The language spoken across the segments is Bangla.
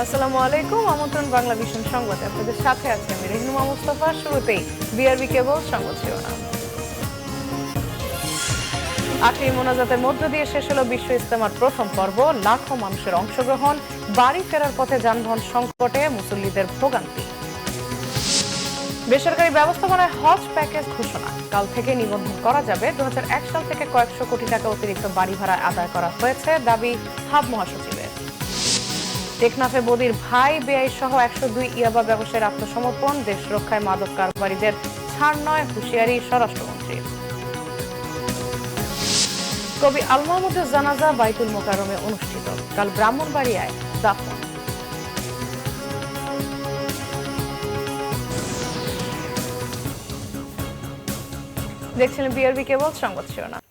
আসসালামু আলাইকুম। আমন্ত্রণ বাংলা ভিশন সংবাদে আপনাদের সাথে আছি আমি রেহনুমা মুস্তাফা। শুরুতেই বিআরবি কেবল সংবাদ শিরোনাম। আখেরি মোনাজাতের মধ্য দিয়ে শেষ হলো বিশ্ব ইজতেমার প্রথম পর্ব। লাখো মানুষের অংশগ্রহণ। বাড়ি ফেরার পথে যানবাহন সংকটে মুসল্লিদের ভোগান্তি। বেসরকারি ব্যবস্থাপনায় হজ প্যাকেজ ঘোষণা। কাল থেকে নিবন্ধন করা যাবে। 2001 সাল থেকে কয়েকশো কোটি টাকা অতিরিক্ত বাড়ি ভাড়া আদায় করা হয়েছে, দাবি হাব মহাসচিবের। টেকনাফে বদির ভাই বেআই সহ 102 ইয়াবা ব্যবসায়ীর আত্মসমর্পণ। দেশ রক্ষায় মাদক কারবারিদের ছাড় নয়, হুঁশিয়ারি স্বরাষ্ট্রমন্ত্রীর। কবি আল মাহমুদের জানাজা বাইতুল মোকাররমে অনুষ্ঠিত। কাল ব্রাহ্মণবাড়িয়ায় দাফন। দেখছিলেন বিআরবি কেবল সংবাদ শিরোনাম।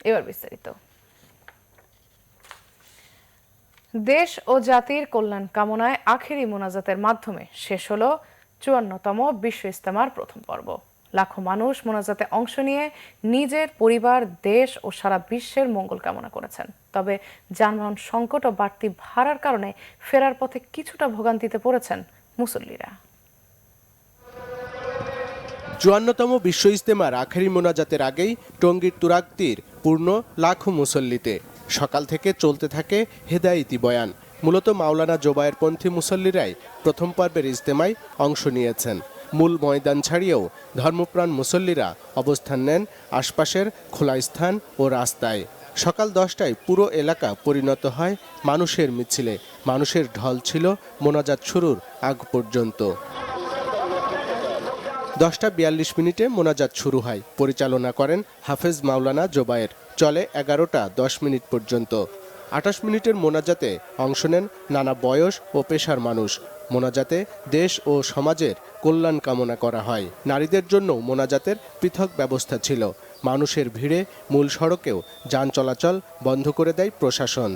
এবার বিস্তারিত। দেশ ও জাতির কল্যাণ কামনায় আখেরি মোনাজাতের মাধ্যমে শেষ হলো 54তম বিশ্ব ইজতেমার প্রথম পর্ব। লাখো মানুষ মোনাজাতে অংশ নিয়ে নিজের পরিবার, দেশ ও সারা বিশ্বের মঙ্গল কামনা করেছেন। তবে যানবাহন সংকট ও বাড়তি ভাড়ার কারণে ফেরার পথে কিছুটা ভোগান্তিতে পড়েছেন মুসল্লিরা। 54তম বিশ্ব ইজতেমার আখেরি মোনাজাতের আগেই টঙ্গীর তুরাগতীর পূর্ণ লাখো মুসল্লিতে। সকাল থেকে চলতে থাকে হেদায়েতি বয়ান। মূলত মাওলানা জোবায়েরপন্থী মুসল্লিরাই প্রথম পর্বের ইজতেমায় অংশ নিয়েছেন। মূল ময়দান ছাড়িয়েও ধর্মপ্রাণ মুসল্লিরা অবস্থান নেন আশপাশের খোলা স্থান ও রাস্তায়। সকাল 10টায় পুরো এলাকা পরিণত হয় মানুষের মিছিলে। মানুষের ঢল ছিল মোনাজাত শুরুর আগ পর্যন্ত। 10:42 মোনাজাত শুরু হয়। পরিচালনা করেন হাফেজ মাওলানা জোবায়ের। চলে 11:10 পর্যন্ত। 28 মিনিটের মোনাজাতে অংশ নেন নানা বয়স ও পেশার মানুষ। মোনাজাতে দেশ ও সমাজের কল্যাণ কামনা করা হয়। নারীদের জন্য মোনাজাতের পৃথক ব্যবস্থা ছিল। মানুষের ভিড়ে মূল সড়কেও যান চলাচল বন্ধ করে দেয় প্রশাসন।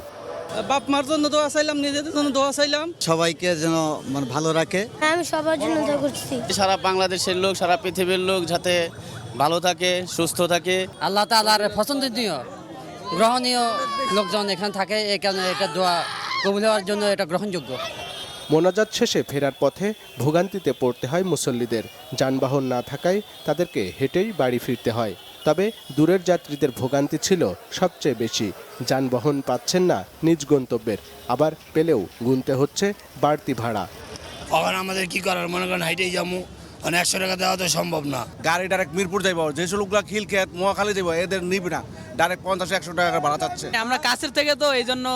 বাপ মার জন্য দোয়া চাইলাম, নিজেদের জন্য দোয়া চাইলাম, সবাইকে যেন ভালো রাখে। আমি সবার জন্য দোয়া করছি। সারা বাংলাদেশের লোক, সারা পৃথিবীর লোক যাতে ভালো থাকে, সুস্থ থাকে। আল্লাহ তাআলার পছন্দনীয় গ্রহণীয় লোকজন এখানে থাকে, এই কারণে এটা দোয়া কবুল হওয়ার জন্য এটা গ্রহণযোগ্য। মোনাজাত শেষে ফেরার পথে ভোগান্তিতে পড়তে হয় মুসল্লিদের। যানবাহন না থাকায় তাদেরকে হেঁটেই বাড়ি ফিরতে হয়। তবে দূরের যাত্রীদের ভোগান্তি ছিল সবচেয়ে বেশি। যানবাহন পাচ্ছেন না নিজ গন্তব্যের, আবার পেলেও গুনতে হচ্ছে বাড়তি ভাড়া। এখন আমাদের কি করার, মনে করেন হাইটেই যাবো, 100 টাকা দেওয়া তো সম্ভব না। গাড়ি ডাইরেক্ট মিরপুর যাইব, যেসব লোকগুলা খিলক্ষেত মহাখালী যাইব, এদের নিবি না, ডাইরেক্ট 50-100 টাকা ভাড়া চাচ্ছে। আমরা কাছের থেকে তো এই জন্য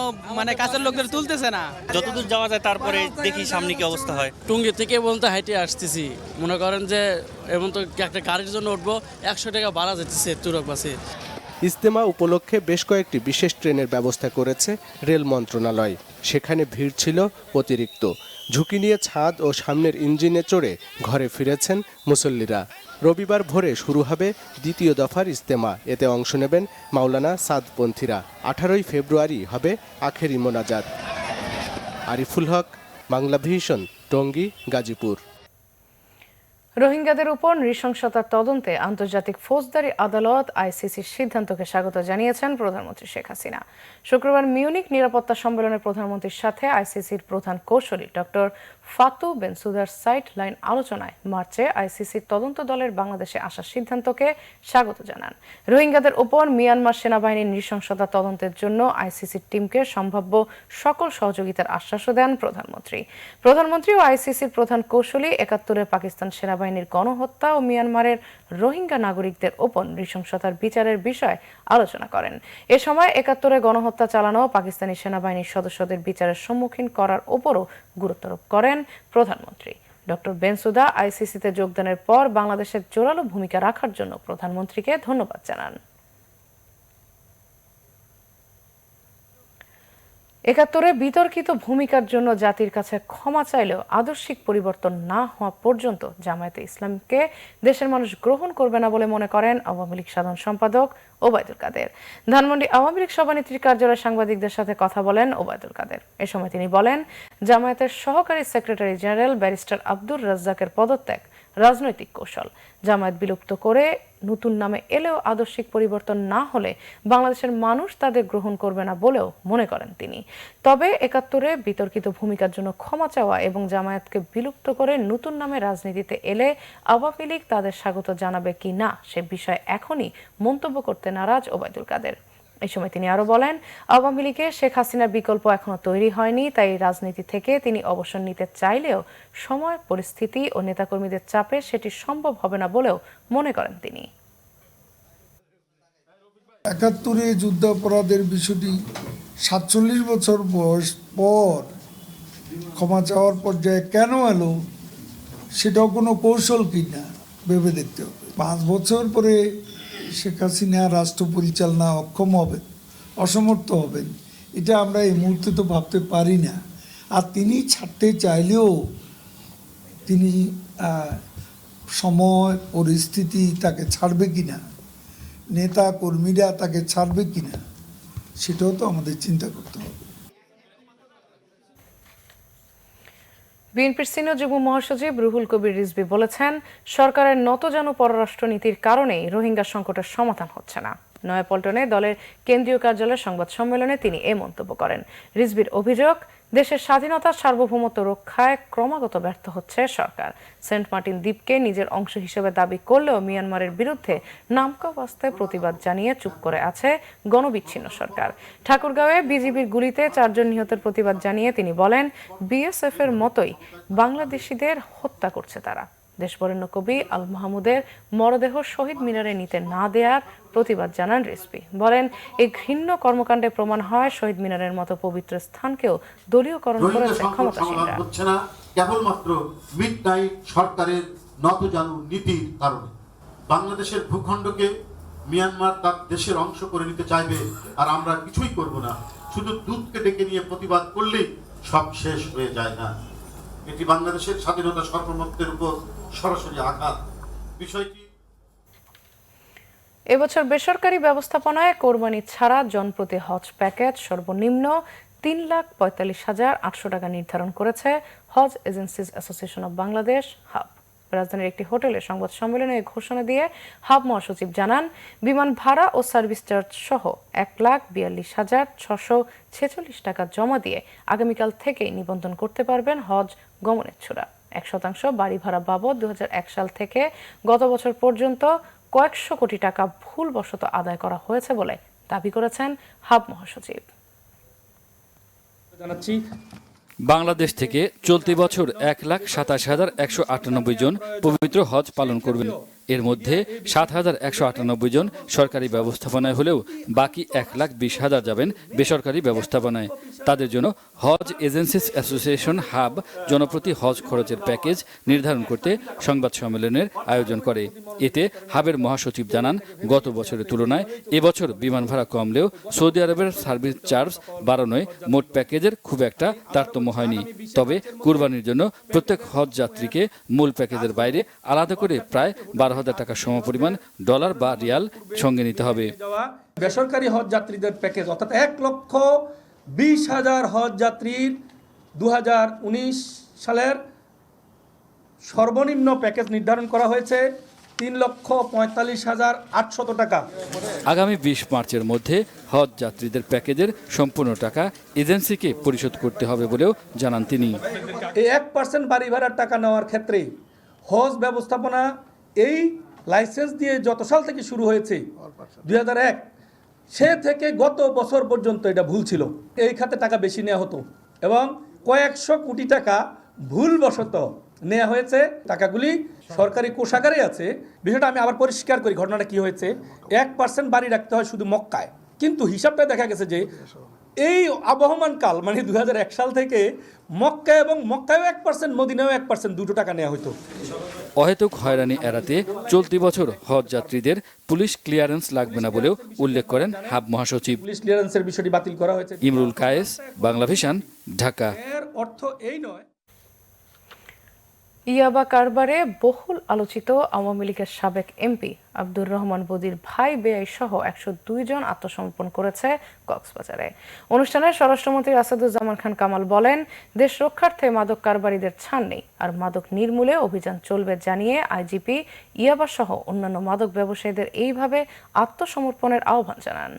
কাছের লোকদের তুলতেছে না। যতদূর যাওয়া যায় তারপরে দেখি সামনে কি অবস্থা হয়। টুঙ্গি থেকে বলতে হাইটে আসতেছি, মনে করেন যে এমন তো একটা গাড়ির জন্য উঠবো 100 টাকা ভাড়া যাচ্ছে তুরক বাসে। ইজতেমা উপলক্ষে বেশ কয়েকটি বিশেষ ট্রেনের ব্যবস্থা করেছে রেল মন্ত্রণালয়। সেখানে ভিড় ছিল অতিরিক্ত। ঝুঁকি নিয়ে ছাদ ও সামনের ইঞ্জিনে চড়ে ঘরে ফিরেছেন মুসল্লিরা। রবিবার ভোরে শুরু হবে দ্বিতীয় দফার ইজতেমা। এতে অংশ নেবেন মাওলানা সাদপন্থীরা। 18 ফেব্রুয়ারি হবে আখেরি মোনাজাত। আরিফুল হক, বাংলা ভিশন, টঙ্গী, গাজীপুর। রোহিঙ্গাদের উপর নৃশংসতার তদন্তে আন্তর্জাতিক ফৌজদারি আদালত আইসিসির সিদ্ধান্তকে স্বাগত জানিয়েছেন প্রধানমন্ত্রী শেখ হাসিনা। শুক্রবার মিউনিক নিরাপত্তা সম্মেলনে প্রধানমন্ত্রীর সাথে আইসিসির প্রধান কৌঁসুলি ডক্টর ফাতু বেনসুদার সাইড লাইন আলোচনায় মার্চে আইসিসির তদন্ত দলের বাংলাদেশে আসার সিদ্ধান্তকে স্বাগত জানান। রোহিঙ্গাদের উপর মিয়ানমার সেনাবাহিনীর নৃশংসতা তদন্তের জন্য আইসিসির টিমকে সম্ভাব্য সকল সহযোগিতার আশ্বাসও দেন প্রধানমন্ত্রী ও আইসিসির প্রধান কৌঁসুলি 71-এ পাকিস্তান সেনাবাহিনীর গণহত্যা ও মিয়ানমারের রোহিঙ্গা নাগরিকদের উপর নৃশংসতার বিচারের বিষয়ে আলোচনা করেন। এ সময় 71-এ গণহত্যা চালানো পাকিস্তানি সেনাবাহিনীর সদস্যদের বিচারের সম্মুখীন করার উপরও গুরুত্বারোপ করেন প্রধানমন্ত্রী। ডক্টর বেনসুদা আইসিসিতে যোগদানের পর বাংলাদেশের জোরালো ভূমিকা রাখার জন্য প্রধানমন্ত্রীকে ধন্যবাদ জানান। 71-এ বিতর্কিত ভূমিকার জন্য জাতির কাছে ক্ষমা চাইলেও আদর্শিক পরিবর্তন না হওয়া পর্যন্ত জামায়াতে ইসলামকে দেশের মানুষ গ্রহণ করবে না বলে মনে করেন আওয়ামী লীগ সাধারণ সম্পাদক ওবায়দুল কাদের। ধানমন্ডি আওয়ামী লীগ সভানেত্রীর কার্যালয়ে সাংবাদিকদের সাথে কথা বলেন ওবায়দুল কাদের। এ সময় তিনি বলেন, জামায়াতের সহকারী সেক্রেটারি জেনারেল ব্যারিস্টার আব্দুর রাজ্জাকের পদত্যাগ রাজনৈতিক কৌশল। জামায়াত বিলুপ্ত করে নতুন নামে এলেও আদর্শিক পরিবর্তন না হলে বাংলাদেশের মানুষ তাদের গ্রহণ করবে না বলেও মনে করেন তিনি। তবে ৭১-এ বিতর্কিত ভূমিকার জন্য ক্ষমা চাওয়া এবং জামায়াতকে বিলুপ্ত করে নতুন নামে রাজনীতিতে এলে আওয়ামী লীগ তাদের স্বাগত জানাবে কি না সে বিষয়ে এখনই মন্তব্য করতে নারাজ ওবায়দুল কাদের। এই সময় তিনি আরো বলেন, আওয়ামী লীগে শেখ হাসিনার বিকল্প এখনো তৈরি হয়নি, তাই রাজনীতি থেকে তিনি অবসর নিতে চাইলেও সময়, পরিস্থিতি ও নেতাকর্মীদের চাপে সেটি সম্ভব হবে না বলেও মনে করেন তিনি। ৭১-এ যুদ্ধাপরাধের বিষয়টি ৪৭ বছর বয়স পর ক্ষমা চাওয়ার পর্যায়ে কেন এলো সেটাও কোনো কৌশল কিনা ভেবে দেখতে হবে। ৫ বছর পরে শেখ হাসিনা রাষ্ট্র পরিচালনা অক্ষম হবেন, অসমর্থ হবেন, এটা আমরা এই মুহূর্তে তো ভাবতে পারি না। আর তিনি ছাড়তে চাইলেও তিনি সময়, পরিস্থিতি তাকে ছাড়বে কিনা, নেতা কর্মীরা তাকে ছাড়বে কিনা সেটাও তো আমাদের চিন্তা করতে হবে। বিএনপির সিনিয়র যুগ্ম মহাসচিব রুহুল কবির রিজভী বলেছেন, সরকারের নতজানু পররাষ্ট্রনীতির কারণেই রোহিঙ্গা সংকটের সমাধান হচ্ছে না। নয়াপল্টনে দলের কেন্দ্রীয় কার্যালয়ের সংবাদ সম্মেলনে তিনি এ মন্তব্য করেন। রিজভীর অভিযোগ, দেশের স্বাধীনতা সার্বভৌমত্ব রক্ষায় ক্রমাগত ব্যর্থ হচ্ছে সরকার। সেন্ট মার্টিন দ্বীপকে নিজের অংশ হিসেবে দাবি করলেও মিয়ানমারের বিরুদ্ধে নামকা বাস্তায় প্রতিবাদ জানিয়ে চুপ করে আছে গণবিচ্ছিন্ন সরকার। ঠাকুরগাঁওয়ে বিজিবির গুলিতে ৪ জন নিহতের প্রতিবাদ জানিয়ে তিনি বলেন, বিএসএফ এর মতোই বাংলাদেশিদের হত্যা করছে তারা। দেশবরেণ্য কবি আল মাহমুদের মরদেহ শহীদ মিনারে নিতে না দেওয়ার প্রতিবাদ জানান রিজভী। বলেন, এই ঘৃণ্য কর্মকাণ্ডে প্রমাণ হয় শহীদ মিনারের মতো পবিত্র স্থানকেও দলীয়করণ করেছে ক্ষমতাসীনরা। হচ্ছে না কেবলমাত্র মিডনাইট সরকারের নতজানু নীতির কারণে। বাংলাদেশের ভূখণ্ডকে মিয়ানমার তার দেশের অংশ করে নিতে চাইবে, আর আমরা কিছুই করব না। শুধু দুধকে ডেকে নিয়ে প্রতিবাদ করলেই সব শেষ হয়ে যায় না। এটি বাংলাদেশের স্বাধীনতা সার্বভৌমত্বের উপর সরাসরি আঘাত। বিষয়টি এবছর বেসরকারি ব্যবস্থাপনায় কোরবানি ছাড়া জনপ্রতি হজ প্যাকেজ সর্বনিম্ন ৩,৪৫,৮০০ টাকা নির্ধারণ করেছে হজ agencies association of Bangladesh HAAB. রাজধানীর একটি হোটেলে সংবাদ সম্মেলনে ঘোষণা দিয়ে হাব মহাসচিব জানান, বিমান ভাড়া ও সার্ভিস চার্জ সহ ১,৪২,৬৪৬ টাকা জমা দিয়ে আগামীকাল থেকেই নিবন্ধন করতে পারবেন হজ গমনেচ্ছুরা। ১% বাড়ি ভাড়া বাবদ ২০০১ সাল থেকে গত বছর পর্যন্ত কয়েকশো কোটি টাকা ভুলবশত আদায় করা হয়েছে বলে দাবি করেছেন হাব মহাসচিব। জানাচ্ছি, বাংলাদেশ থেকে চলতি বছর ১,২৭,১৯৮ জন পবিত্র হজ পালন করবেন। এর মধ্যে ৭,১৯৮ জন সরকারি ব্যবস্থাপনায় হলেও বাকি ১,২০,০০০ যাবেন বেসরকারি ব্যবস্থাপনায়। তাদের জন্য হজ এজেন্সিস অ্যাসোসিয়েশন হাব জনপ্রতি হজ খরচের প্যাকেজ নির্ধারণ করতে সংবাদ সম্মেলনের আয়োজন করে। এতে হাবের মহাসচিব জানান, গত বছরের তুলনায় এবছর বিমান ভাড়া কমলেও সৌদি আরবের সার্ভিস চার্জ বাড়ানোয় মোট প্যাকেজের খুব একটা তারতম্য হয়নি। তবে কুরবানির জন্য প্রত্যেক হজ যাত্রীকে মূল প্যাকেজের বাইরে আলাদা করে প্রায় ১২,০০০ টাকা সমপরিমাণ ডলার বা রিয়াল সঙ্গে নিতে হবে। বেসরকারি হজ যাত্রীদের প্যাকেজ অর্থাৎ ১,২০,০০০ হজ যাত্রীর ২০১৯ সালের সর্বনিম্ন প্যাকেজ নির্ধারণ করা হয়েছে ৩,৪৫,৮০০ টাকা। আগামী ২০ মার্চের মধ্যে হজ যাত্রীদের প্যাকেজের সম্পূর্ণ টাকা এজেন্সিকে পরিশোধ করতে হবে বলেও জানান তিনি। এই ১% বাড়ি ভাড়ার টাকা নেওয়ার ক্ষেত্রে হজ ব্যবস্থাপনা এই লাইসেন্স দিয়ে যত সাল থেকে শুরু হয়েছে ২০০১ সে থেকে গত বছর পর্যন্ত এটা ভুল ছিল। এই খাতে টাকা বেশি নেওয়া হতো এবং কয়েকশো কোটি টাকা ভুলবশত নেওয়া হয়েছে। টাকাগুলি সরকারি কোষাগারে আছে। বিষয়টা আমি আবার পরিষ্কার করি, ঘটনাটা কি হয়েছে। ১% বাড়ি রাখতে হয় শুধু মক্কায়, কিন্তু হিসাবটা দেখা গেছে যে এই আবহমান কাল মানে ২০০১ সাল থেকে মক্কায় এবং মক্কায়ও ১%, মদিনায়ও ১%, দুটো টাকা নেওয়া হতো। অহেতুক হয়রানি এড়াতে চলতি বছর হজ যাত্রীদের পুলিশ ক্লিয়ারেন্স লাগবে না বলেও উল্লেখ করেন হাব মহাসচিব। পুলিশ ক্লিয়ারেন্সের বিষয়টি বাতিল করা হয়েছে। ইমরুল কায়েস, বাংলা ভিশন, ঢাকা। এর অর্থ এই নয়। ইয়াবা কারবারে বহুল আলোচিত আওয়ামী লীগের সাবেক এমপি আব্দুর রহমান বদির ভাই বেআই সহ 102 জন আত্মসমর্পণ করেছে কক্সবাজারে। অনুষ্ঠানে স্বরাষ্ট্রমন্ত্রী আসাদুজ্জামান খান কামাল বলেন, দেশ রক্ষার্থে মাদক কারবারিদের ছাড় নেই, আর মাদক নির্মূলে অভিযান চলবে জানিয়ে আইজিপি ইয়াবা সহ অন্যান্য মাদক ব্যবসায়ীদের এইভাবে আত্মসমর্পণের আহ্বান জানান।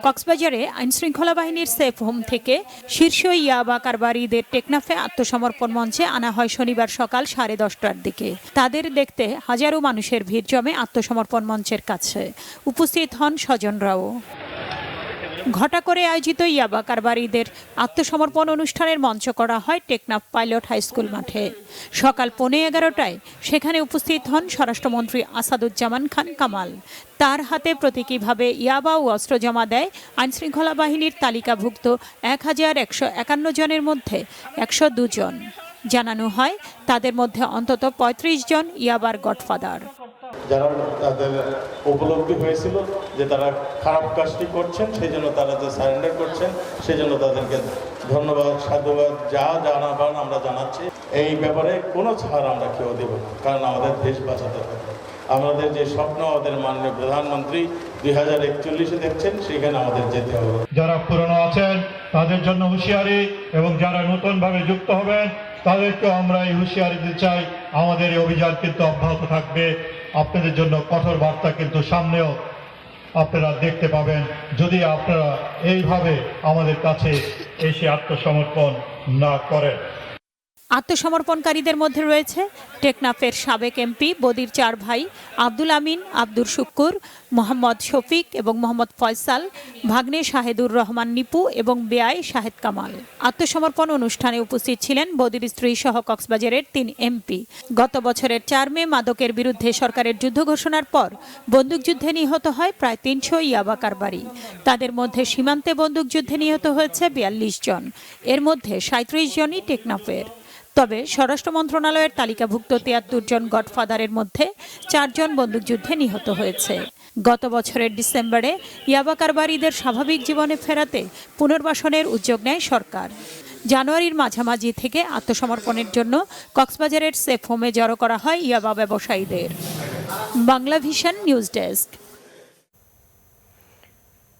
কক্সবাজারে আইনশৃঙ্খলা বাহিনীর সেফ হোম থেকে শীর্ষ ইয়াবা কারবারিদের টেকনাফে আত্মসমর্পণ মঞ্চে আনা হয় শনিবার সকাল 10:30টার দিকে। তাদের দেখতে হাজারো মানুষের ভিড় জমে আত্মসমর্পণ মঞ্চের কাছে। উপস্থিত হন স্বজনরাও। ঘটা করে আয়োজিত ইয়াবা কারবারিদের আত্মসমর্পণ অনুষ্ঠানের মঞ্চ করা হয় টেকনাফ পাইলট হাই স্কুল মাঠে। সকাল 11:15টায় সেখানে উপস্থিত হন স্বরাষ্ট্রমন্ত্রী আসাদুজ্জামান খান কামাল। তার হাতে প্রতীকীভাবে ইয়াবা ও অস্ত্র জমা দেয় আইনশৃঙ্খলা বাহিনীর তালিকাভুক্ত 1151 জনের মধ্যে 102 জন। জানানো হয় তাদের মধ্যে অন্তত 35 জন ইয়াবার গডফাদার। যারা তাদের উপলব্ধি হয়েছিল যে তারা খারাপ কাজটি করছেন, সেই জন্য তারা যে সারেন্ডার করছেন, সেই জন্য তাদেরকে ধন্যবাদ, সাধুবাদ যা জানাবার আমরা জানাচ্ছি। এই ব্যাপারে কোনো ছাড় আমরা কেউ দেব না, কারণ আমাদের দেশ বাঁচাতে হবে। আমাদের যে স্বপ্ন আমাদের মাননীয় প্রধানমন্ত্রী 2041-এ দেখছেন, সেখানে আমাদের যেতে হবে। যারা পুরনো আছেন তাদের জন্য হুঁশিয়ারি, এবং যারা নতুনভাবে যুক্ত হবেন তাদেরকেও আমরা এই হুঁশিয়ারি দিতে চাই। আমাদের এই অভিযান কিন্তু অব্যাহত থাকবে। আপনাদের জন্য কঠোর বার্তা কিন্তু সামনেও আপনারা দেখতে পাবেন, যদি আপনারা এইভাবে আমাদের কাছে এসে আত্মসমর্পণ না করেন। আত্মসমর্পণকারীদের মধ্যে রয়েছে টেকনাফের সাবেক এমপি বদির 4 ভাই আব্দুল আমিন, আব্দুর শুক্কুর, মোহাম্মদ শফিক এবং মোহাম্মদ ফয়সাল, ভাগ্নে শাহেদুর রহমান নিপু এবং বেআই শাহেদ কামাল। আত্মসমর্পণ অনুষ্ঠানে উপস্থিত ছিলেন বদির স্ত্রী সহ কক্সবাজারের 3 এমপি। গত বছরের 4 মে মাদকের বিরুদ্ধে সরকারের যুদ্ধ ঘোষণার পর বন্দুকযুদ্ধে নিহত হয় প্রায় 300 ইয়াবা কারবারি। তাদের মধ্যে সীমান্তে বন্দুকযুদ্ধে নিহত হয়েছে 42 জন, এর মধ্যে 37 জনই টেকনাফের। তবে স্বরাষ্ট্র মন্ত্রণালয়ের তালিকাভুক্ত 73 জন গডফাদারের মধ্যে 4 জন বন্দুকযুদ্ধে নিহত হয়েছে। গত বছরের ডিসেম্বরে ইয়াবা কারবারিদের স্বাভাবিক জীবনে ফেরাতে পুনর্বাসনের উদ্যোগ নেয় সরকার। জানুয়ারির মাঝামাঝি থেকে আত্মসমর্পণের জন্য কক্সবাজারের সেফ হোমে জড়ো করা হয় ইয়াবা ব্যবসায়ীদের। Bangla vision news desk.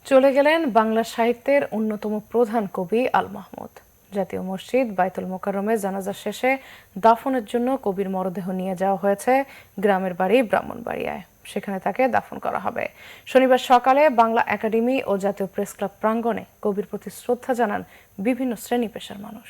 চলে গেলেন বাংলা সাহিত্যের অন্যতম প্রধান কবি আল মাহমুদ। জাতীয় মসজিদ বাইতুল মোকাররমে জানাজা শেষে দাফনের জন্য কবির মরদেহ নিয়ে যাওয়া হয়েছে গ্রামের বাড়ি ব্রাহ্মণবাড়িয়ায়। সেখানে তাকে দাফন করা হবে। শনিবার সকালে বাংলা একাডেমি ও জাতীয় প্রেস ক্লাব প্রাঙ্গণে কবির প্রতি শ্রদ্ধা জানান বিভিন্ন শ্রেণী পেশার মানুষ।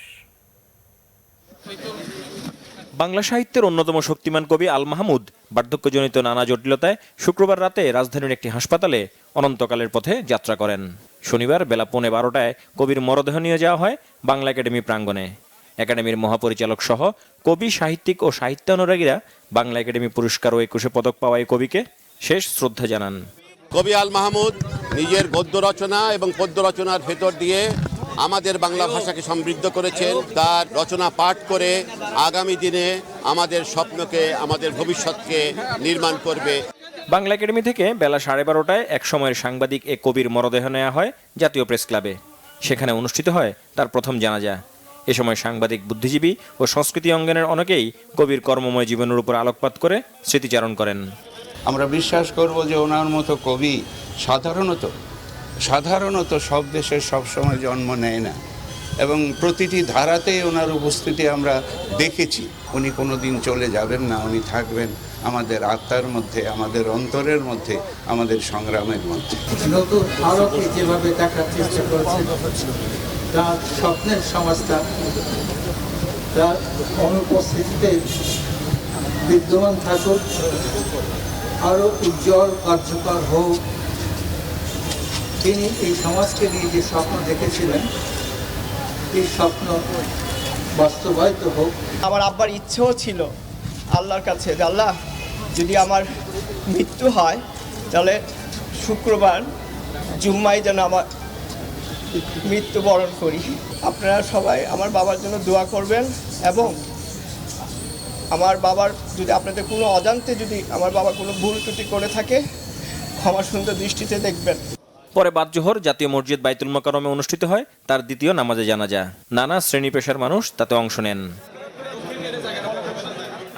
বাংলা সাহিত্যের অন্যতম শক্তিমান কবি আল মাহমুদ বার্ধক্যজনিত নানা জটিলতায় শুক্রবার রাতে রাজধানীর একটি হাসপাতালে অনন্তকালের পথে যাত্রা করেন। শনিবার বেলা 11:15টায় কবির মরদেহ নিয়ে যাওয়া হয় বাংলা একাডেমি প্রাঙ্গণে। একাডেমির মহাপরিচালক সহ কবি, সাহিত্যিক ও সাহিত্যানুরাগীরা বাংলা একাডেমি পুরস্কার ও 21 পদক পাওয়া এই কবিকে শেষ শ্রদ্ধা জানান। কবি আল মাহমুদ নিজের গদ্য রচনা এবং পদ্য রচনার ভেতর দিয়ে আমাদের বাংলা ভাষাকে সমৃদ্ধ করেছেন। তার রচনা পাঠ করে আগামী দিনে আমাদের স্বপ্নকে, আমাদের ভবিষ্যৎকে নির্মাণ করবে। বাংলা একাডেমি থেকে বেলা 12:30টায় এক সময়ের সাংবাদিক এ কবির মরদেহ নেওয়া হয় জাতীয় প্রেস ক্লাবে। সেখানে অনুষ্ঠিত হয় তার প্রথম জানাজা। এ সময় সাংবাদিক, বুদ্ধিজীবী ও সংস্কৃতি অঙ্গনের অনেকেই কবির কর্মময় জীবনের উপর আলোকপাত করে স্মৃতিচারণ করেন। আমরা বিশ্বাস করব যে ওনার মতো কবি সাধারণত সব দেশে সবসময় জন্ম নেয় না, এবং প্রতিটি ধারাতেই ওনার উপস্থিতি আমরা দেখেছি। উনি কোনো দিন চলে যাবেন না, উনি থাকবেন আমাদের আত্মার মধ্যে, আমাদের অন্তরের মধ্যে, আমাদের সংগ্রামের মধ্যে। নতুন ভারতকে যেভাবে দেখার চেষ্টা করেছেন, তার স্বপ্নের সমাজটা তার অনুপস্থিতিতে বিদ্যমান থাকুক, আরও উজ্জ্বল কার্যকর হোক। তিনি এই সমাজকে নিয়ে যে স্বপ্ন দেখেছিলেন, এই স্বপ্ন বাস্তবায়িত হোক। আমার আব্বার ইচ্ছেও ছিল আল্লাহর কাছে যে আল্লাহ, যদি আমার মৃত্যু হয় তাহলে শুক্রবার জুম্মায় যেন আমার মৃত্যুবরণ করি। আপনারা সবাই আমার বাবার জন্য দোয়া করবেন, এবং আমার বাবার যদি আপনাদের কোনো অজান্তে যদি আমার বাবা কোনো ভুল ত্রুটি করে থাকে, ক্ষমা সুন্দর দৃষ্টিতে দেখবেন। পরে বাদ জোহর জাতীয় মসজিদ বাইতুল মোকাররমে অনুষ্ঠিত হয় তার দ্বিতীয় নামাজে জানাজা। নানা শ্রেণী পেশার মানুষ তাতে অংশ নেন।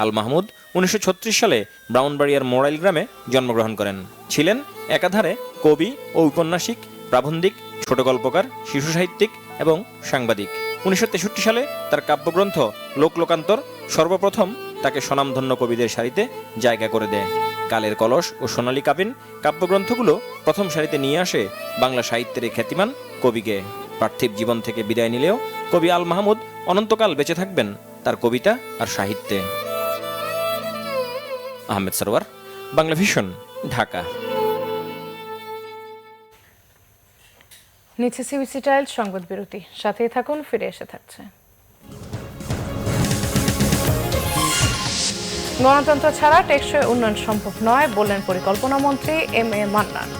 আল মাহমুদ 1936 সালে ব্রাউনবাড়িয়ার মোড়াইল গ্রামে জন্মগ্রহণ করেন। ছিলেন একাধারে কবি ও ঔপন্যাসিক, প্রাবন্ধিক, ছোট গল্পকার, শিশু সাহিত্যিক এবং সাংবাদিক। 1963 সালে তার কাব্যগ্রন্থ লোকলোকান্তর সর্বপ্রথম তাকে স্বনামধন্য কবিদের সারিতে জায়গা করে দেয়। কালের কলস ও সোনালী কাবিন কাব্যগ্রন্থগুলো প্রথম সারিতে নিয়ে আসে বাংলা সাহিত্যের এই খ্যাতিমান কবিকে। পার্থিব জীবন থেকে বিদায় নিলেও কবি আল মাহমুদ অনন্তকাল বেঁচে থাকবেন তার কবিতা আর সাহিত্যে। আহমেদ সরওয়ার, বাংলা ভিশন, ঢাকা। নিচে সিবিসি টাইল সংবাদ বিরতি, সাথেই থাকুন, ফিরে এসে থাকছে। গণতন্ত্র ছাড়া টেকসই উন্নয়ন সম্ভব নয় বললেন পরিকল্পনা মন্ত্রী এম এ মান্নান।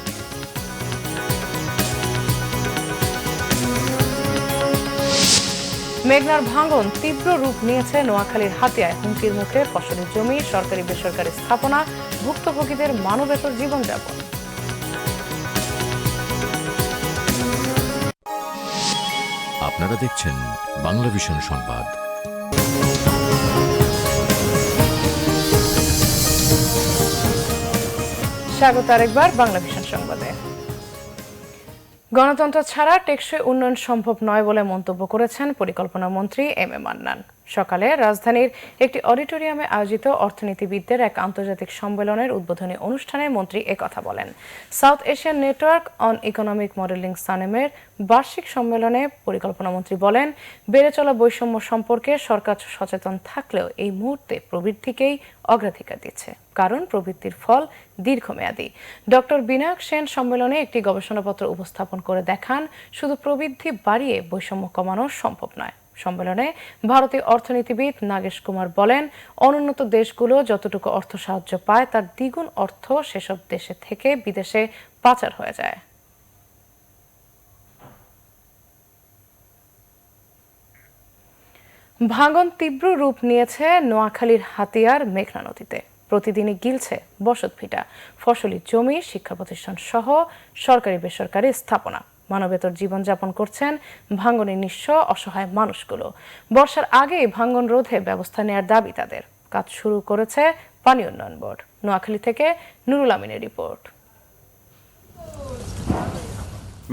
মেঘনার ভাঙন তীব্র রূপ নিয়েছে নোয়াখালীর হাতিয়ায়। হুমকির মুখে ফসলের জমি, সরকারি বেসরকারি স্থাপনা, ভুক্তভোগীদের মানবেতর জীবনযাপন। আপনারা দেখছেন বাংলা ভিশন সংবাদ। স্বাগত আরেকবার বাংলা ভিশন সংবাদে। গণতন্ত্র ছাড়া টেকসই উন্নয়ন সম্ভব নয় বলে মন্তব্য করেছেন পরিকল্পনা মন্ত্রী এম এ মান্নান। সকালে রাজধানীর একটি অডিটোরিয়ামে আয়োজিত অর্থনীতিবিদদের এক আন্তর্জাতিক সম্মেলনের উদ্বোধনী অনুষ্ঠানে মন্ত্রী একথা বলেন। South Asian network on economic modelling সানেমের বার্ষিক সম্মেলনে পরিকল্পনা মন্ত্রী বলেন, বেড়ে চলা বৈষম্য সম্পর্কে সরকার সচেতন থাকলেও এই মুহূর্তে প্রবৃদ্ধিকেই অগ্রাধিকার দিচ্ছে, কারণ প্রবৃদ্ধির ফল দীর্ঘমেয়াদী। ডক্টর বিনায়ক সেন সম্মেলনে একটি গবেষণাপত্র উপস্থাপন করে দেখান, শুধু প্রবৃদ্ধি বাড়িয়ে বৈষম্য কমানো সম্ভব নয়। সম্মেলনে ভারতীয় অর্থনীতিবিদ নাগেশ কুমার বলেন, অনুন্নত দেশগুলো যতটুকু অর্থ সাহায্য পায় তার দ্বিগুণ অর্থ সেসব দেশে থেকে বিদেশে পাচার হয়ে যায়। ভাঙন তীব্র রূপ নিয়েছে নোয়াখালীর হাতিয়ার মেঘনা নদীতে। প্রতিদিনই গিলছে বসতভিটা, ফসলি জমি, শিক্ষা প্রতিষ্ঠান সহ সরকারি বেসরকারি স্থাপনা। মানবেতর জীবনযাপন করছেন ভাঙনে নিঃস্ব অসহায় মানুষগুলো। বর্ষার আগেই ভাঙন রোধে ব্যবস্থা নেওয়ার দাবি তাদের। কাজ শুরু করেছে পানি উন্নয়ন বোর্ড। নোয়াখালী থেকে নুরুল আমিনের রিপোর্ট।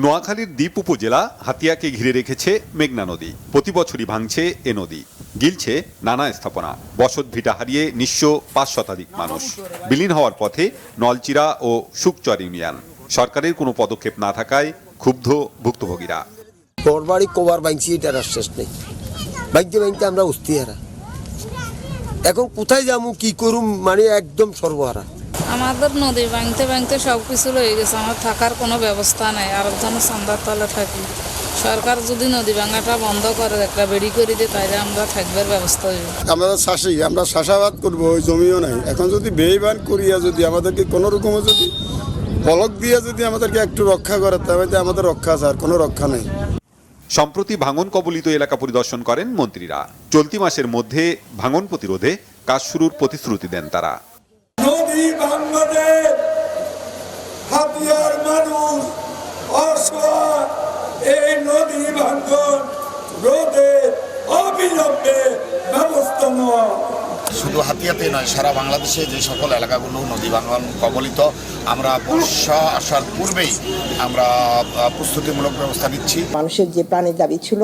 নোয়াখালীর দ্বীপ উপজেলা হাতিয়াকে ঘিরে রেখেছে মেঘনা নদী। প্রতি বছরই ভাঙছে এ নদী, গিলছে নানা স্থাপনা। বসত ভিটা হারিয়ে নিঃস্ব 5 শতাধিক মানুষ। বিলীন হওয়ার পথে নলচিরা ও শুকচর ইউনিয়ন। সরকারের কোনো পদক্ষেপ না থাকায় ক্ষুব্ধ ভুক্তভোগীরা। ঘরবাড়ি কোবার ভাঙছি, এটার আর শেষ নেই। ভাঙতে ভাঙতে আমরা উস্তিহারা, এখন কোথায় যাবো, কি করুম, মানে একদম সর্বহারা। আমাদের নদী ভাঙতে ভাঙতে সব কিছু রয়ে গেছে, আমার থাকার কোনো ব্যবস্থা নাই। আরেকজনের চান্দার তলে থাকি। সরকার যদি নদী ভাঙাটা বন্ধ করে, একটা বেড়ি করে দিয়ে, তাইলে আমরা থাকবার ব্যবস্থা হইব। আমরা চাষি, আমরা চাষাবাদ করবো, ওই জমিও নাই। এখন যদি বেইবান করিয়া যদি আমাদেরকে কোনো রকমে যদি ফলক দিয়ে যদি আমাদেরকে একটু রক্ষা করে, তবে আমাদের রক্ষা আছে, আর কোনো রক্ষা নেই। সম্প্রতি ভাঙন কবলিত এলাকা পরিদর্শন করেন মন্ত্রীরা। চলতি মাসের মধ্যে ভাঙন প্রতিরোধে কাজ শুরুর প্রতিশ্রুতি দেন তারা। নদী ভাঙনে হাতিয়ার মানুষ অসহায়, এই নদী ভাঙন রোধে অবিলম্বে ব্যবস্থা নেওয়া। শুধু হাতিয়াতে নয়, সারা বাংলাদেশে যে সকল এলাকাগুলো নদী ভাঙন কবলিত, আমরা বর্ষা আসার পূর্বেই আমরা প্রস্তুতিমূলক ব্যবস্থা নিচ্ছি। মানুষের যে প্রাণের দাবি ছিল,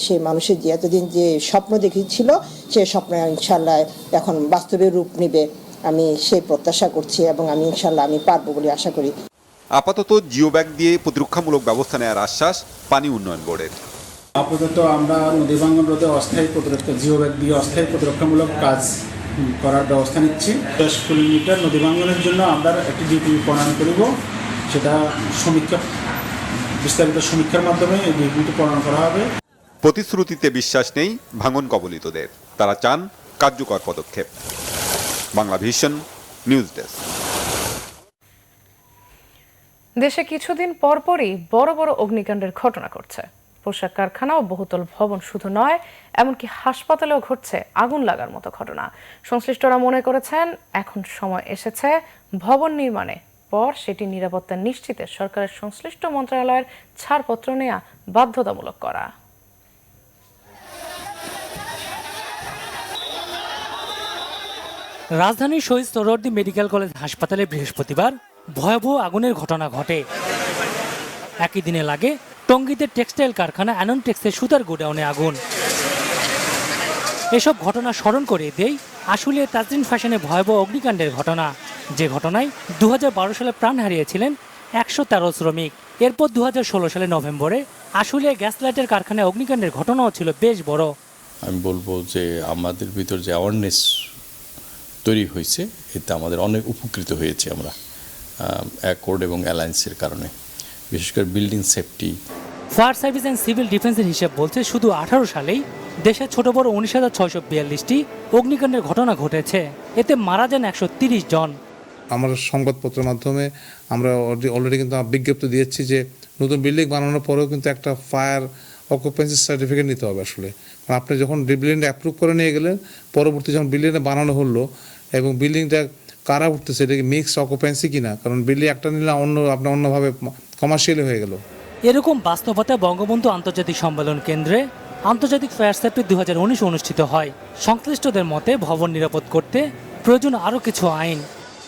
সে মানুষের যে এতদিন যে স্বপ্ন দেখেছিল, সে স্বপ্ন ইনশাল্লাহ এখন বাস্তবে রূপ নেবে, আমি সেই প্রত্যাশা করছি এবং আমি ইনশাল্লাহ আমি পারবো বলে আশা করি। আপাতত জিও ব্যাগ দিয়ে প্রতিরক্ষামূলক ব্যবস্থা নেওয়ার আশ্বাস পানি উন্নয়ন বোর্ডের। আপাতত আমরা নদী ভাঙন রোধে অস্থায়ী প্রতিরক্ষা জিও ব্যাগ দিয়ে অস্থায়ী প্রতিরক্ষামূলক কাজ করার ব্যবস্থা নিচ্ছি। 10 কিলোমিটার নদী ভাঙনের জন্য আমরা একটি ডিউটি প্রণয়ন করব, সেটা বিস্তারিত সমীক্ষার মাধ্যমে এই ডিউটি প্রণয়ন করা হবে। প্রতিশ্রুতিতে বিশ্বাস নেই ভাঙন কবলিতদের, তারা চান কার্যকর পদক্ষেপ। Bangla vision news desk. দেশে কিছুদিন পরপরই বড় বড় অগ্নিকাণ্ডের ঘটনা ঘটছে। পোশাক কারখানা ও বহুতল ভবন শুধু নয়, এমনকি হাসপাতালেও ঘটছে আগুন লাগার মতো ঘটনা। সংশ্লিষ্টরা মনে করেছেন এখন সময় এসেছে ভবন নির্মাণে পর সেটি নিরাপত্তা নিশ্চিতে সরকারের সংশ্লিষ্ট মন্ত্রণালয়ের ছাড়পত্র নেওয়া বাধ্যতামূলক করা। রাজধানীর শহীদ সোহরাওয়ার্দী মেডিকেল কলেজ হাসপাতালে বৃহস্পতিবার ভয়াবহ আগুনের ঘটনা ঘটে। একই দিনে লাগে টঙ্গীতে টেক্সটাইল কারখানা অ্যাননটেক্সের সুতার গোডাউনে আগুন। এসব ঘটনা স্মরণ করিয়ে দেয় আশুলিয়া তাজরিন ফ্যাশনে ভয়াবহ অগ্নিকাণ্ডের ঘটনা, যে ঘটনায় 2012 সালে প্রাণ হারিয়েছিলেন 113 শ্রমিক। এরপর 2016 সালে নভেম্বরে আশুলিয়া গ্যাস লাইটের কারখানায় অগ্নিকাণ্ডের ঘটনাও ছিল বেশ বড়। আমি বলবো যে আমাদের ভিতর যে অ্যাওয়ারনেস তৈরি হয়েছে, এতে আমাদের অনেক উপকৃত হয়েছে আমরা অ্যাকর্ড এবং অ্যালায়েন্সের কারণে, বিশেষ করে building safety. Fire service and civil ডিফেন্সের হিসাব বলছে শুধু 18 সালেই দেশে ছোট বড় 19,642টি অগ্নিকাণ্ডের ঘটনা ঘটেছে। এতে মারা যান 130 জন। আমরা সংবাদপত্রের মাধ্যমে আমরা অলরেডি কিন্তু বিজ্ঞপ্তি দিয়েছি যে নতুন বিল্ডিং বানানোর পরেও কিন্তু একটা ফায়ার অকুপেন্সি সার্টিফিকেট নিতে হবে আসলে। কারণ আপনি যখন বিল্ডিংটা অ্যাপ্রুভ করে নিয়ে গেলেন, পরবর্তী যখন বিল্ডিংটা বানানো হলো এবং বিল্ডিংটা কারা উঠতেছে, এটা কি মিক্সড অকুপেন্সি কিনা, কারণ বিল্ডিং একটা নিলে আপনার অন্যভাবে কমার্শিয়ালি হয়ে গেল। এরকম বাস্তবতায় বঙ্গবন্ধু আন্তর্জাতিক সম্মেলন কেন্দ্রে আন্তর্জাতিক ফায়ার সেফটি 2019 অনুষ্ঠিত হয়। সংশ্লিষ্টদের মতে ভবন নিরাপদ করতে প্রয়োজন আরও কিছু আইন।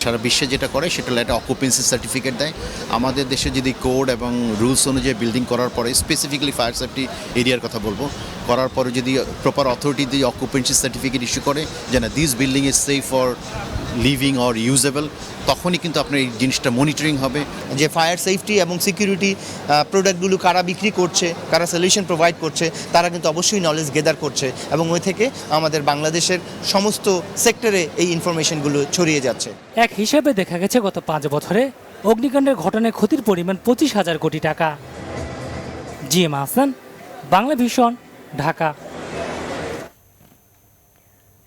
সারা বিশ্বে যেটা করে সেটা একটা অকুপেন্সি সার্টিফিকেট দেয়। আমাদের দেশে যদি কোড এবং রুলস অনুযায়ী বিল্ডিং করার পরে, স্পেসিফিক্যালি ফায়ার সেফটি এরিয়ার কথা বলবো, করার পরে যদি প্রপার অথরিটি দিয়ে অকুপেন্সি সার্টিফিকেট ইস্যু করে যে না this building is safe for living or usable, তখনই কিন্তু আপনার এই জিনিসটা মনিটরিং হবে। যে ফায়ার সেফটি এবং সিকিউরিটি প্রোডাক্টগুলো কারা বিক্রি করছে, কারা সলিউশন প্রোভাইড করছে, তারা কিন্তু অবশ্যই নলেজ গেদার করছে এবং ওই থেকে আমাদের বাংলাদেশের সমস্ত সেক্টরে এই ইনফরমেশনগুলো ছড়িয়ে যাচ্ছে। এক হিসেবে দেখা গেছে গত 5 বছরে অগ্নিকাণ্ডের ঘটনায় ক্ষতির পরিমাণ 25,000 কোটি টাকা। GM Hasan, Bangla vision, Dhaka.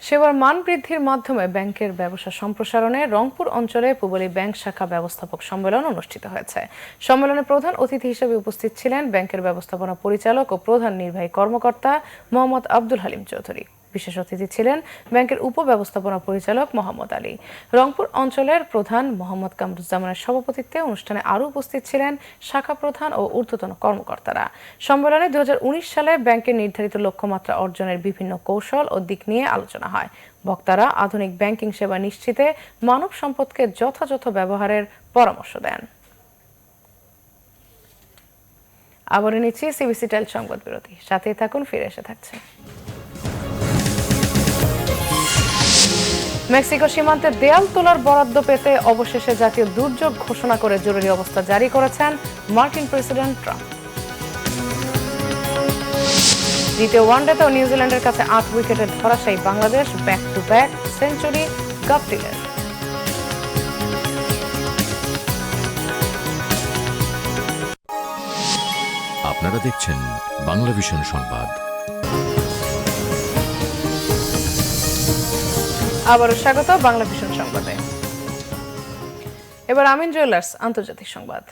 সেবার মান বৃদ্ধির মাধ্যমে ব্যাংকের ব্যবসা সম্প্রসারণে রংপুর অঞ্চলে পূবালী ব্যাংক শাখা ব্যবস্থাপক সম্মেলন অনুষ্ঠিত হয়েছে। সম্মেলনে প্রধান অতিথি হিসেবে উপস্থিত ছিলেন ব্যাংকের ব্যবস্থাপনা পরিচালক ও প্রধান নির্বাহী কর্মকর্তা মোহাম্মদ আব্দুল হালিম চৌধুরী। বিশেষ অতিথি ছিলেন ব্যাংকের উপব্যবস্থাপনা পরিচালক মোহাম্মদ আলী। রংপুর অঞ্চলের প্রধান মোহাম্মদ কামরুজ্জামানের সভাপতিত্বে অনুষ্ঠানে আরও উপস্থিত ছিলেন শাখা প্রধান ও ঊর্ধ্বতন কর্মকর্তারা। সম্মেলনে 2019 সালে ব্যাংকের নির্ধারিত লক্ষ্যমাত্রা অর্জনের বিভিন্ন কৌশল ও দিক নিয়ে আলোচনা হয়। বক্তারা আধুনিক ব্যাংকিং সেবা নিশ্চিতে মানব সম্পদকে যথাযথ ব্যবহারের পরামর্শ দেন। আবারও নিচ্ছি সিবিসি টেল সংবাদ বিরতি, সাথেই থাকুন, ফিরে এসে থাকছে। মেক্সিকো সীমান্তে দেয়াল তোলার বরাদ্দ পেতে অবশেষে জাতীয় দুর্যোগ ঘোষণা করে জরুরি অবস্থা জারি করেছেন মার্কিন প্রেসিডেন্ট ট্রাম্প। দ্বিতীয় ওয়ানডেতেও নিউজিল্যান্ডের কাছে 8 উইকেটের ধরাশায়ী Bangladesh, back to back century গাপটিলের। আপনারা দেখছেন বাংলা ভিশন সংবাদ। আবারও স্বাগত বাংলা ভিশন সংবাদে। এবার আমিন জুয়েলার্স আন্তর্জাতিক সংবাদ।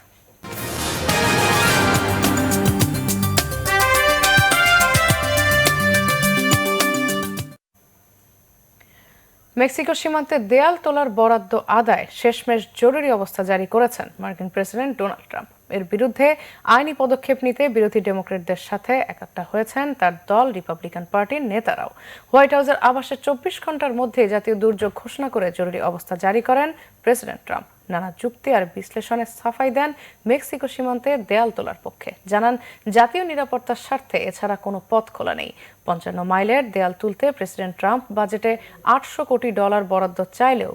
মেক্সিকো সীমান্তে দেয়াল তোলার বরাদ্দ আদায় শেষমেশ জরুরি অবস্থা জারি করেছেন মার্কিন প্রেসিডেন্ট ডোনাল্ড ট্রাম্প। এর বিরুদ্ধে আইনি পদক্ষেপ নিতে বিরোধী ডেমোক্রেটদের সাথে একাট্টা হয়েছেন তার দল রিপাবলিকান পার্টির নেতারাও। হোয়াইট হাউসের আবাসে 24 ঘন্টার মধ্যে জাতীয় দুর্যোগ ঘোষণা করে জরুরি অবস্থা জারি করেন প্রেসিডেন্ট ট্রাম্প। নানা যুক্তি আর বিশ্লেষণে সাফাই দেন মেক্সিকো সীমান্তে দেয়াল তোলার পক্ষে। জানান জাতীয় নিরাপত্তার স্বার্থে এছাড়া কোনো পথ খোলা নেই। 55 মাইলের দেয়াল তুলতে প্রেসিডেন্ট ট্রাম্প বাজেটে $800 কোটি বরাদ্দ চাইলেও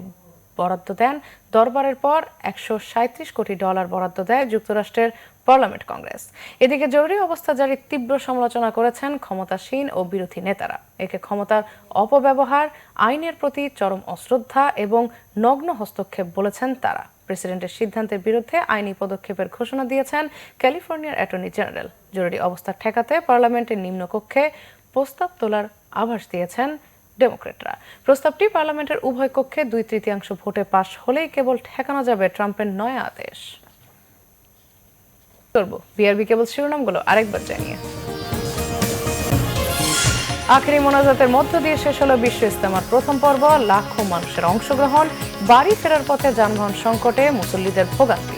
বরাদ্দ দেন দরবারের পর $137 কোটি বরাদ্দ দেয় যুক্তরাষ্ট্রের পার্লামেন্ট কংগ্রেস। এদিকে জরুরি অবস্থা জারির তীব্র সমালোচনা করেছেন ক্ষমতাসীন ও বিরোধী নেতারা। একে ক্ষমতার অপব্যবহার, আইনের প্রতি চরম অশ্রদ্ধা এবং নগ্ন হস্তক্ষেপ বলেছেন তারা। প্রেসিডেন্টের সিদ্ধান্তের বিরুদ্ধে আইনি পদক্ষেপের ঘোষণা দিয়েছেন ক্যালিফোর্নিয়ার অ্যাটর্নি জেনারেল। জরুরি অবস্থা ঠেকাতে পার্লামেন্টের নিম্নকক্ষে প্রস্তাব তোলার আভাস দিয়েছেন ডেমোক্রেটরা। প্রস্তাবটি পার্লামেন্টের উভয় কক্ষে 2/3 ভোটে পাশ হলেই কেবল ঠেকানো যাবে ট্রাম্পের নয়া আদেশ। বিআরবি কেবল শিরোনামগুলো আরেকবার জানিয়ে আখেরি মোনাজাতের মধ্য দিয়ে শেষ হলো বিশ্ব ইজতেমার প্রথম পর্ব। লাখো মানুষের অংশগ্রহণ, বাড়ি ফেরার পথে যানবাহন সংকটে মুসল্লিদের ভোগান্তি।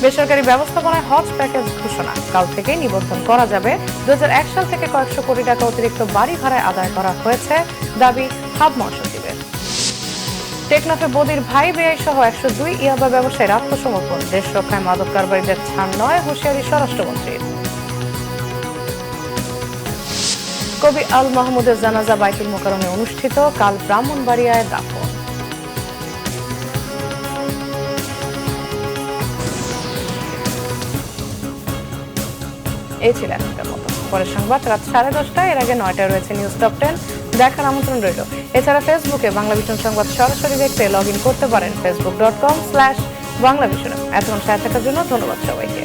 বেসরকারি ব্যবস্থাপনায় হজ প্যাকেজ ঘোষণা, কাল থেকে নিবন্ধন করা যাবে। 2001 সাল থেকে কয়েকশো কোটি টাকা অতিরিক্ত বাড়ি ভাড়ায় আদায় করা হয়েছে, দাবি হাব মহাসচিবের। টেকনাফে বদির ভাই বেআই সহ 102 ইয়াবা ব্যবসায়ীর আত্মসমর্পণ, দেশ রক্ষায় মাদক কারবারিদের ছাড় নয়, হুঁশিয়ারি স্বরাষ্ট্রমন্ত্রীর। কবি আল মাহমুদের জানাজা বাইতুল মোকাররমে অনুষ্ঠিত, কাল ব্রাহ্মণবাড়িয়ায় দাফন। এই ছিল এখনকার মতো। পরের সংবাদ রাত 10:30। এর আগে 9টায় রয়েছে নিউজ টপ 10, দেখার আমন্ত্রণ রইল। এছাড়া ফেসবুকে বাংলা ভিশন সংবাদ সরাসরি দেখতে লগ ইন করতে পারেন facebook.com/বাংলাভিশন। এতক্ষণ সাথে থাকার জন্য ধন্যবাদ সবাইকে।